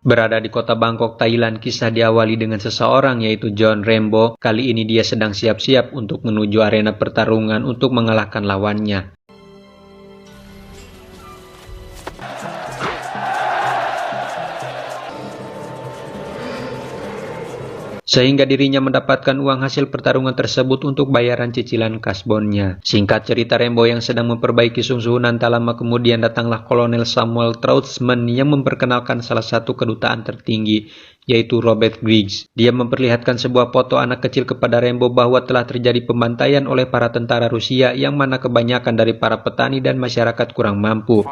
Berada di kota Bangkok, Thailand, kisah diawali dengan seseorang yaitu John Rambo. Kali ini dia sedang siap-siap untuk menuju arena pertarungan untuk mengalahkan lawannya. Sehingga dirinya mendapatkan uang hasil pertarungan tersebut untuk bayaran cicilan kasbonnya. Singkat cerita, Rambo yang sedang memperbaiki susunan tak lama kemudian datanglah Kolonel Samuel Troutzman yang memperkenalkan salah satu kedutaan tertinggi, yaitu Robert Griggs. Dia memperlihatkan sebuah foto anak kecil kepada Rambo bahwa telah terjadi pembantaian oleh para tentara Rusia yang mana kebanyakan dari para petani dan masyarakat kurang mampu.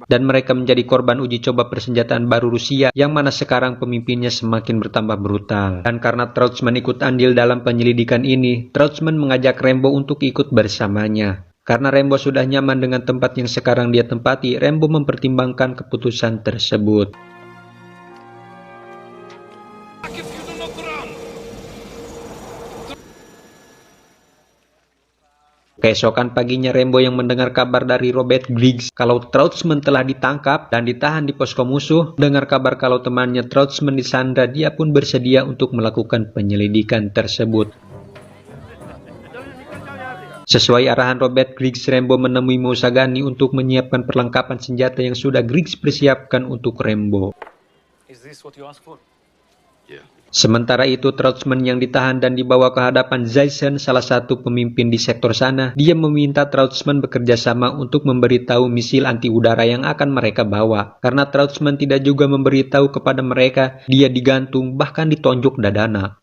Dan mereka menjadi korban uji coba persenjataan baru Rusia yang mana sekarang pemimpinnya semakin bertambah brutal. Dan karena Troutzman ikut andil dalam penyelidikan ini, Troutzman mengajak Rambo untuk ikut bersamanya. Karena Rambo sudah nyaman dengan tempat yang sekarang dia tempati, Rambo mempertimbangkan keputusan tersebut. Keesokan paginya, Rambo yang mendengar kabar dari Robert Griggs kalau Troutzman telah ditangkap dan ditahan di posko musuh, dengar kabar kalau temannya Troutzman disandra, dia pun bersedia untuk melakukan penyelidikan tersebut. Sesuai arahan Robert Griggs, Rambo menemui Mousagani untuk menyiapkan perlengkapan senjata yang sudah Griggs persiapkan untuk Rambo. Sementara itu, Troutzman yang ditahan dan dibawa ke hadapan Jason, salah satu pemimpin di sektor sana. Dia meminta Troutzman bekerja sama untuk memberitahu misil anti udara yang akan mereka bawa. Karena Troutzman tidak juga memberitahu kepada mereka, dia digantung bahkan ditonjok dadana.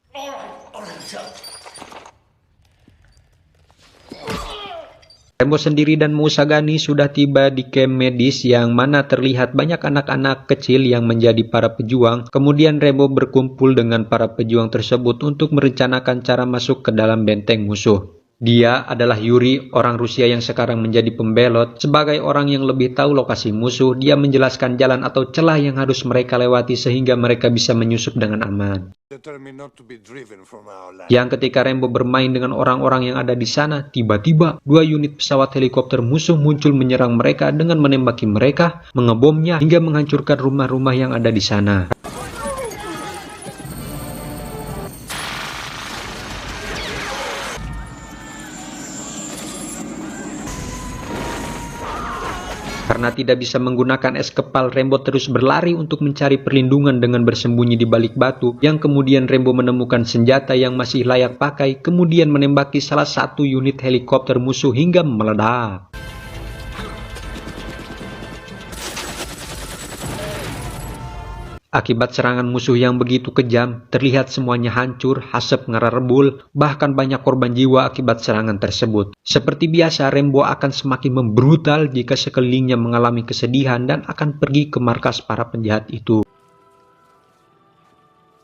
Rambo sendiri dan Mousagani sudah tiba di camp medis yang mana terlihat banyak anak-anak kecil yang menjadi para pejuang. Kemudian Rambo berkumpul dengan para pejuang tersebut untuk merencanakan cara masuk ke dalam benteng musuh. Dia adalah Yuri, orang Rusia yang sekarang menjadi pembelot. Sebagai orang yang lebih tahu lokasi musuh, dia menjelaskan jalan atau celah yang harus mereka lewati sehingga mereka bisa menyusup dengan aman. Yang ketika Rambo bermain dengan orang-orang yang ada di sana, tiba-tiba 2 unit pesawat helikopter musuh muncul menyerang mereka dengan menembaki mereka, mengebomnya, hingga menghancurkan rumah-rumah yang ada di sana. Karena tidak bisa menggunakan es kepal, Rambo terus berlari untuk mencari perlindungan dengan bersembunyi di balik batu, yang kemudian Rambo menemukan senjata yang masih layak pakai, kemudian menembaki salah satu unit helikopter musuh hingga meledak. Akibat serangan musuh yang begitu kejam, terlihat semuanya hancur, asap ngerebul, bahkan banyak korban jiwa akibat serangan tersebut. Seperti biasa, Rambo akan semakin membrutal jika sekelilingnya mengalami kesedihan dan akan pergi ke markas para penjahat itu.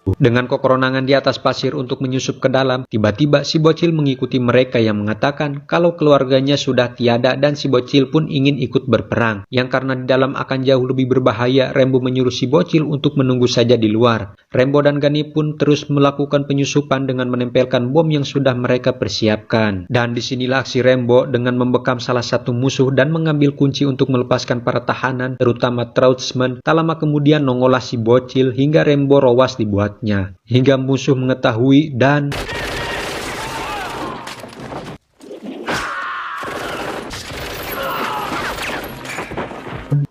Dengan kekeronangan di atas pasir untuk menyusup ke dalam, tiba-tiba si bocil mengikuti mereka yang mengatakan kalau keluarganya sudah tiada dan si bocil pun ingin ikut berperang. Yang karena di dalam akan jauh lebih berbahaya, Rambo menyuruh si bocil untuk menunggu saja di luar. Rambo dan Gani pun terus melakukan penyusupan dengan menempelkan bom yang sudah mereka persiapkan. Dan disinilah aksi Rambo dengan membekam salah satu musuh dan mengambil kunci untuk melepaskan para tahanan, terutama Troutzman. Tak lama kemudian nongollah si bocil hingga Rambo rowas dibuat. Hingga musuh mengetahui dan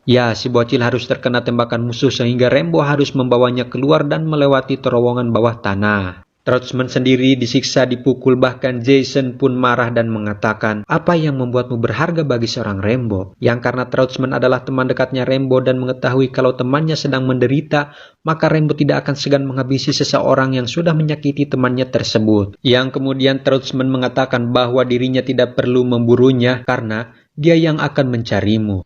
ya, si bocil harus terkena tembakan musuh sehingga Rambo harus membawanya keluar dan melewati terowongan bawah tanah. Troutzman sendiri disiksa, dipukul, bahkan Jason pun marah dan mengatakan, apa yang membuatmu berharga bagi seorang Rambo? Yang karena Troutzman adalah teman dekatnya Rambo dan mengetahui kalau temannya sedang menderita, maka Rambo tidak akan segan menghabisi seseorang yang sudah menyakiti temannya tersebut. Yang kemudian Troutzman mengatakan bahwa dirinya tidak perlu memburunya karena dia yang akan mencarimu.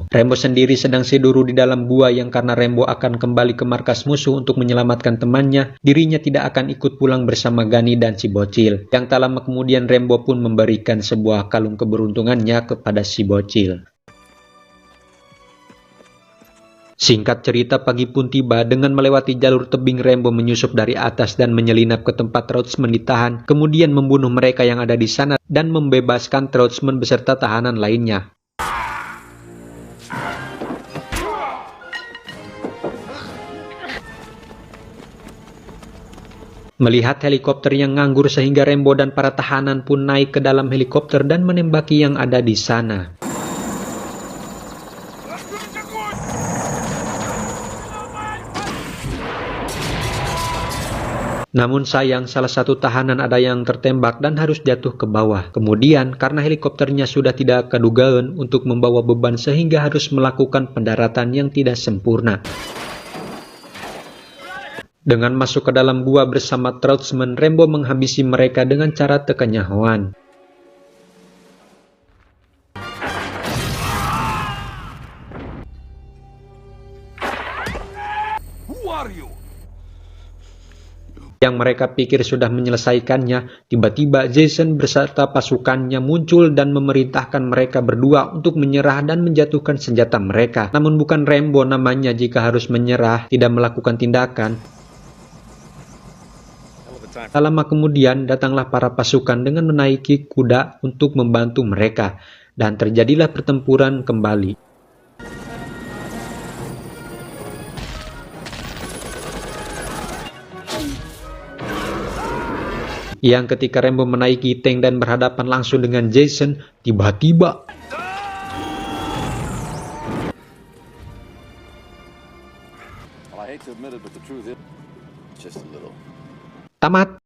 Rambo sendiri sedang seduru di dalam gua yang karena Rambo akan kembali ke markas musuh untuk menyelamatkan temannya, dirinya tidak akan ikut pulang bersama Gani dan si bocil. Yang tak lama kemudian Rambo pun memberikan sebuah kalung keberuntungannya kepada si bocil. Singkat cerita, pagi pun tiba. Dengan melewati jalur tebing, Rambo menyusup dari atas dan menyelinap ke tempat Troutzman ditahan, kemudian membunuh mereka yang ada di sana dan membebaskan Troutzman beserta tahanan lainnya. Melihat helikopter yang nganggur sehingga Rambo dan para tahanan pun naik ke dalam helikopter dan menembaki yang ada di sana. Namun sayang, salah satu tahanan ada yang tertembak dan harus jatuh ke bawah. Kemudian, karena helikopternya sudah tidak kedugaan untuk membawa beban sehingga harus melakukan pendaratan yang tidak sempurna. Dengan masuk ke dalam gua bersama Trotman, Rambo menghabisi mereka dengan cara tekenyahoan. Yang mereka pikir sudah menyelesaikannya, tiba-tiba Jason beserta pasukannya muncul dan memerintahkan mereka berdua untuk menyerah dan menjatuhkan senjata mereka. Namun bukan Rambo namanya jika harus menyerah, tidak melakukan tindakan. Tak lama kemudian datanglah para pasukan dengan menaiki kuda untuk membantu mereka, dan terjadilah pertempuran kembali. Yang ketika Rambo menaiki tank dan berhadapan langsung dengan Jason, tiba-tiba tamat.